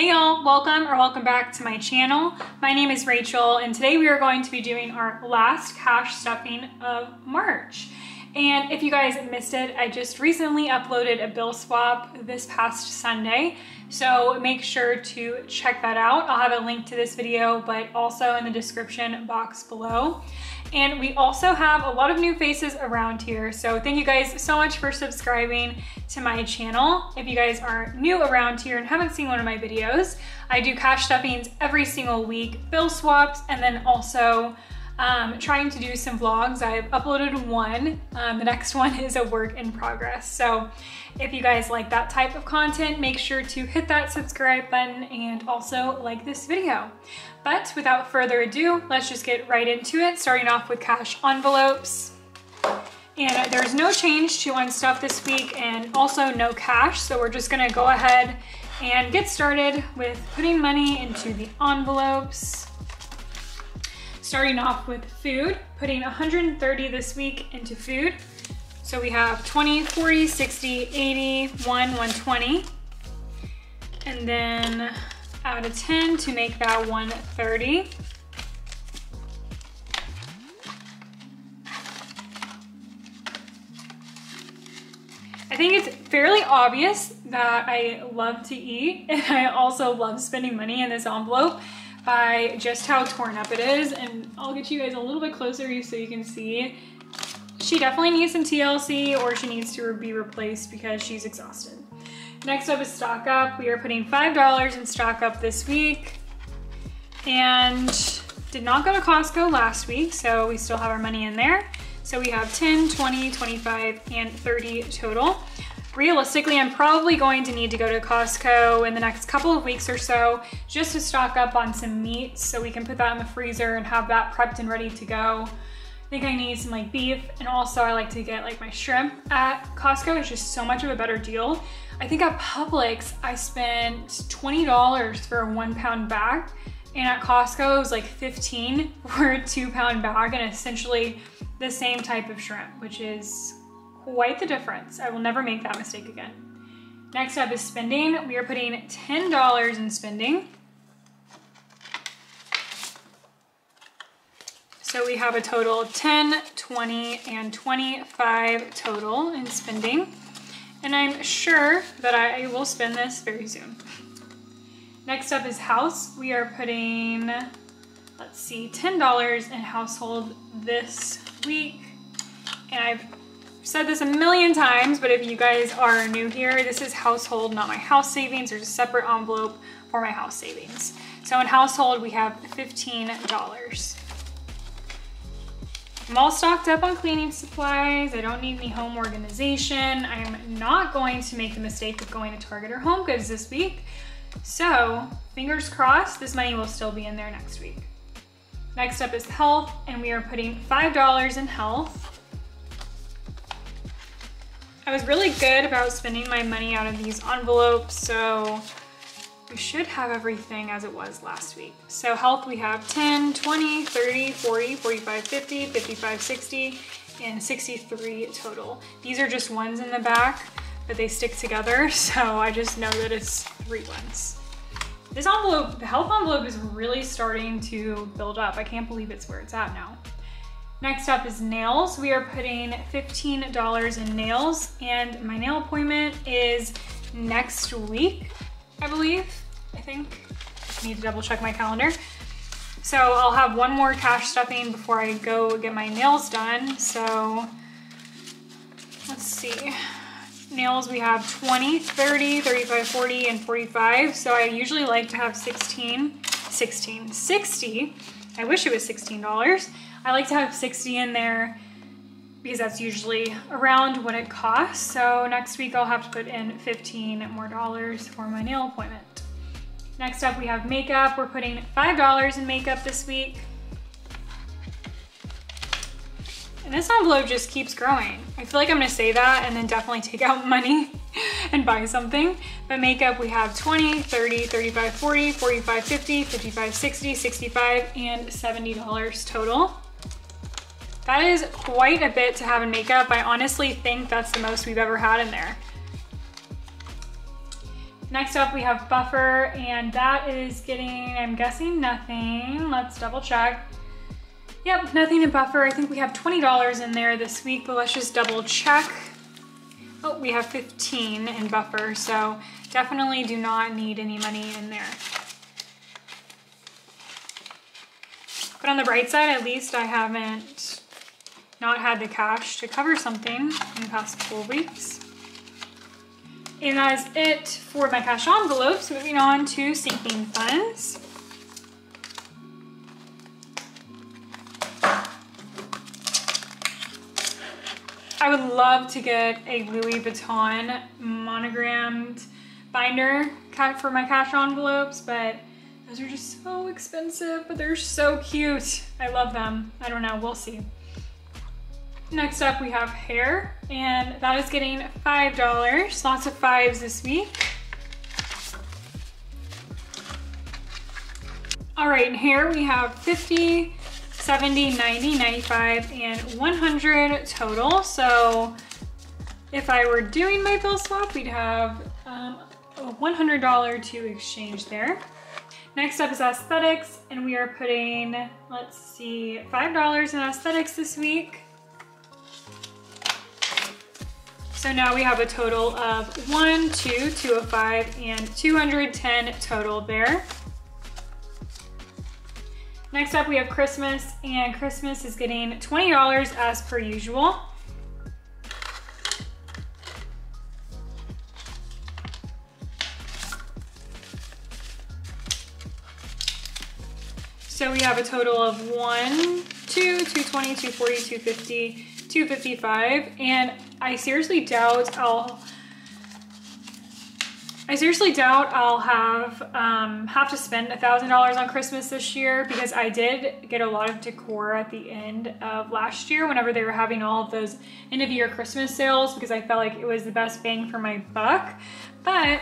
Hey y'all, welcome back to my channel. My name is Rachel and today we are going to be doing our last cash stuffing of March. And if you guys missed it, I just recently uploaded a bill swap this past Sunday. So make sure to check that out. I'll have a link to this video, but also in the description box below. And we also have a lot of new faces around here. So thank you guys so much for subscribing to my channel. If you guys are new around here and haven't seen one of my videos, I do cash stuffings every single week, bill swaps, and then also trying to do some vlogs. I've uploaded one. The next one is a work in progress. So if you guys like that type of content, make sure to hit that subscribe button and also like this video. But without further ado, let's just get right into it, starting off with cash envelopes. And there's no change to unstuff this week and also no cash. So we're just gonna go ahead and get started with putting money into the envelopes. Starting off with food, putting 130 this week into food. So we have 20, 40, 60, 80, 120. And then add a 10 to make that 130. I think it's fairly obvious that I love to eat and I also love spending money in this envelope by just how torn up it is. And I'll get you guys a little bit closer so you can see. She definitely needs some TLC or she needs to be replaced because she's exhausted. Next up is stock up. We are putting $5 in stock up this week and did not go to Costco last week, so we still have our money in there. So we have 10, 20, 25, and 30 total. Realistically, I'm probably going to need to go to Costco in the next couple of weeks or so just to stock up on some meat so we can put that in the freezer and have that prepped and ready to go. I think I need some like beef, and also I like to get like my shrimp at Costco. It's just so much of a better deal. I think at Publix, I spent $20 for a 1 pound bag, and at Costco it was like $15 for a 2 pound bag, and essentially the same type of shrimp, which is quite the difference. I will never make that mistake again. Next up is spending. We are putting $10 in spending. So we have a total of 10, 20, and 25 total in spending. And I'm sure that I will spend this very soon. Next up is house. We are putting, let's see, $10 in household this week. And I've said this a million times, but if you guys are new here, this is household, not my house savings. There's a separate envelope for my house savings. So in household, we have $15. I'm all stocked up on cleaning supplies. I don't need any home organization. I'm not going to make the mistake of going to Target or Home Goods this week. So fingers crossed, this money will still be in there next week. Next up is health, and we are putting $5 in health. I was really good about spending my money out of these envelopes, so we should have everything as it was last week. So health, we have 10, 20, 30, 40, 45, 50, 55, 60, and 63 total. These are just ones in the back, but they stick together, so I just know that it's 3 ones. This envelope, the health envelope, is really starting to build up. I can't believe it's where it's at now. Next up is nails. We are putting $15 in nails, and my nail appointment is next week, I believe. I think. I need to double check my calendar. So I'll have one more cash stuffing before I go get my nails done. So let's see. Nails, we have 20, 30, 35, 40, and 45. So I usually like to have 60. I wish it was $16. I like to have 60 in there because that's usually around what it costs. So next week I'll have to put in $15 more for my nail appointment. Next up we have makeup. We're putting $5 in makeup this week. And this envelope just keeps growing. I feel like I'm gonna say that and then definitely take out money and buy something. But makeup, we have 20, 30, 35, 40, 45, 50, 55, 60, 65, and $70 total. That is quite a bit to have in makeup. I honestly think that's the most we've ever had in there. Next up we have Buffer, and that is getting, I'm guessing, nothing. Let's double check. Yep, nothing in Buffer. I think we have $20 in there this week, but let's just double check. Oh, we have 15 in Buffer, so definitely do not need any money in there. But on the bright side, at least I haven't not had the cash to cover something in the past couple of weeks. And that is it for my cash envelopes. Moving on to sinking funds. I would love to get a Louis Vuitton monogrammed binder for my cash envelopes, but those are just so expensive, but they're so cute. I love them. I don't know, we'll see. Next up we have hair, and that is getting $5. Lots of fives this week. All right, in hair we have 50, 70, 90, 95, and 100 total. So if I were doing my bill swap, we'd have a $100 to exchange there. Next up is aesthetics, and we are putting, let's see, $5 in aesthetics this week. So now we have a total of 1, 2, 205, and 210 total there. Next up we have Christmas, and Christmas is getting $20 as per usual. So we have a total of 1, 2, 220, 240, 250, 255, and I seriously doubt I'll have to spend $1,000 on Christmas this year, because I did get a lot of decor at the end of last year whenever they were having all of those end of year Christmas sales, because I felt like it was the best bang for my buck. But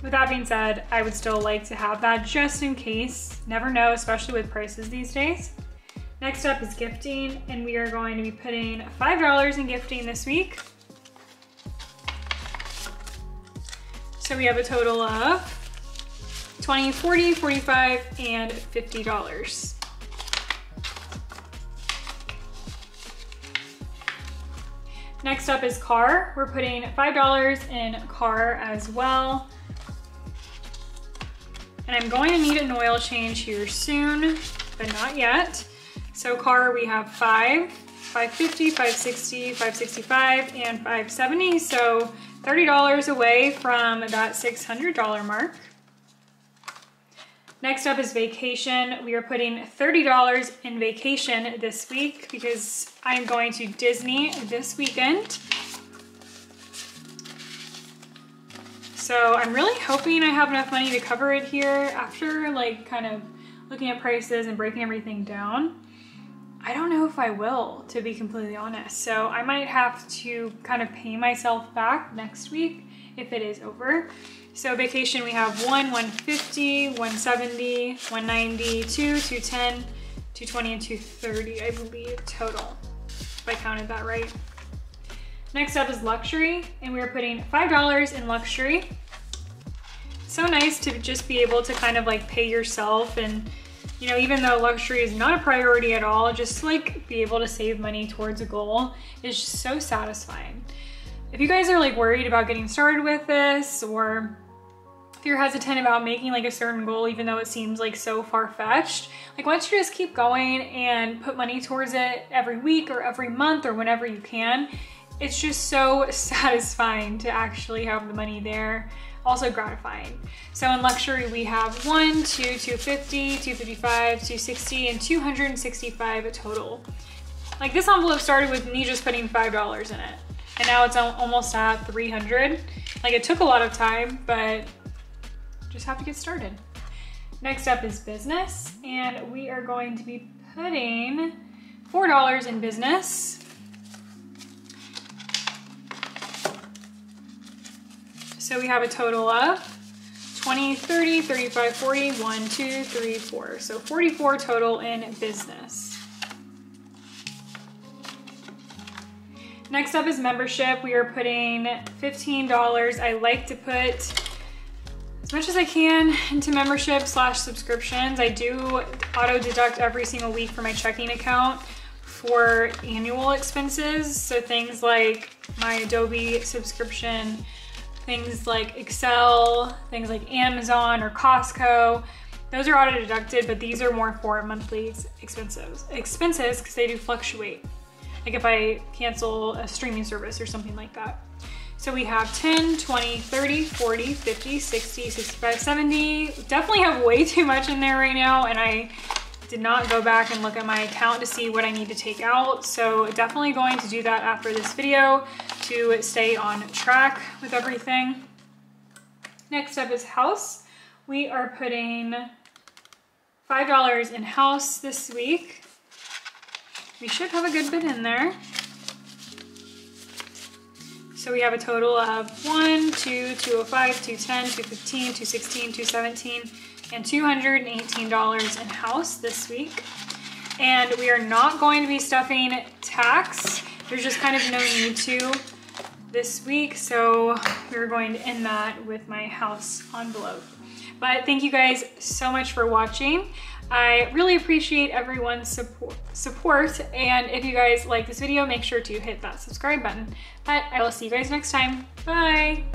with that being said, I would still like to have that just in case. Never know, especially with prices these days. Next up is gifting, and we are going to be putting $5 in gifting this week. So we have a total of $20, $40, $45, and $50. Next up is car. We're putting $5 in car as well. And I'm going to need an oil change here soon, but not yet. So car, we have 5, 550, 560, 565, and 570. So $30 away from that $600 mark. Next up is vacation. We are putting $30 in vacation this week because I'm going to Disney this weekend. So I'm really hoping I have enough money to cover it here after like kind of looking at prices and breaking everything down. I don't know if I will, to be completely honest. So I might have to kind of pay myself back next week if it is over. So vacation, we have 1, 150, 170, 190, 2, 210, 220, and 230, I believe, total, if I counted that right. Next up is luxury, and we're putting $5 in luxury. So nice to just be able to kind of like pay yourself, and you know, even though luxury is not a priority at all, just like be able to save money towards a goal is just so satisfying. If you guys are like worried about getting started with this, or if you're hesitant about making like a certain goal, even though it seems like so far-fetched, like why don't you just keep going and put money towards it every week or every month or whenever you can. It's just so satisfying to actually have the money there. Also gratifying. So in luxury, we have 1, 2, 250, 255, 260, and 265 total. Like this envelope started with me just putting $5 in it, and now it's almost at 300. Like it took a lot of time, but just have to get started. Next up is business, and we are going to be putting $4 in business. So we have a total of 20, 30, 35, 40, 1, 2, 3, 4. So 44 total in business. Next up is membership. We are putting $15. I like to put as much as I can into membership/subscriptions. I do auto deduct every single week from my checking account for annual expenses. So things like my Adobe subscription, things like Excel, things like Amazon or Costco, those are auto deducted, but these are more for monthly expenses because they do fluctuate. Like if I cancel a streaming service or something like that. So we have 10, 20, 30, 40, 50, 60, 65, 70. Definitely have way too much in there right now, and I did not go back and look at my account to see what I need to take out. So definitely going to do that after this video to stay on track with everything. Next up is house. We are putting $5 in house this week. We should have a good bit in there. So we have a total of 1, 2, 205, 210, 215, 216, 217, and $218 in house this week. And we are not going to be stuffing tax. There's just kind of no need to this week. So we're going to end that with my house envelope. But thank you guys so much for watching. I really appreciate everyone's support. And if you guys like this video, make sure to hit that subscribe button. But I will see you guys next time. Bye.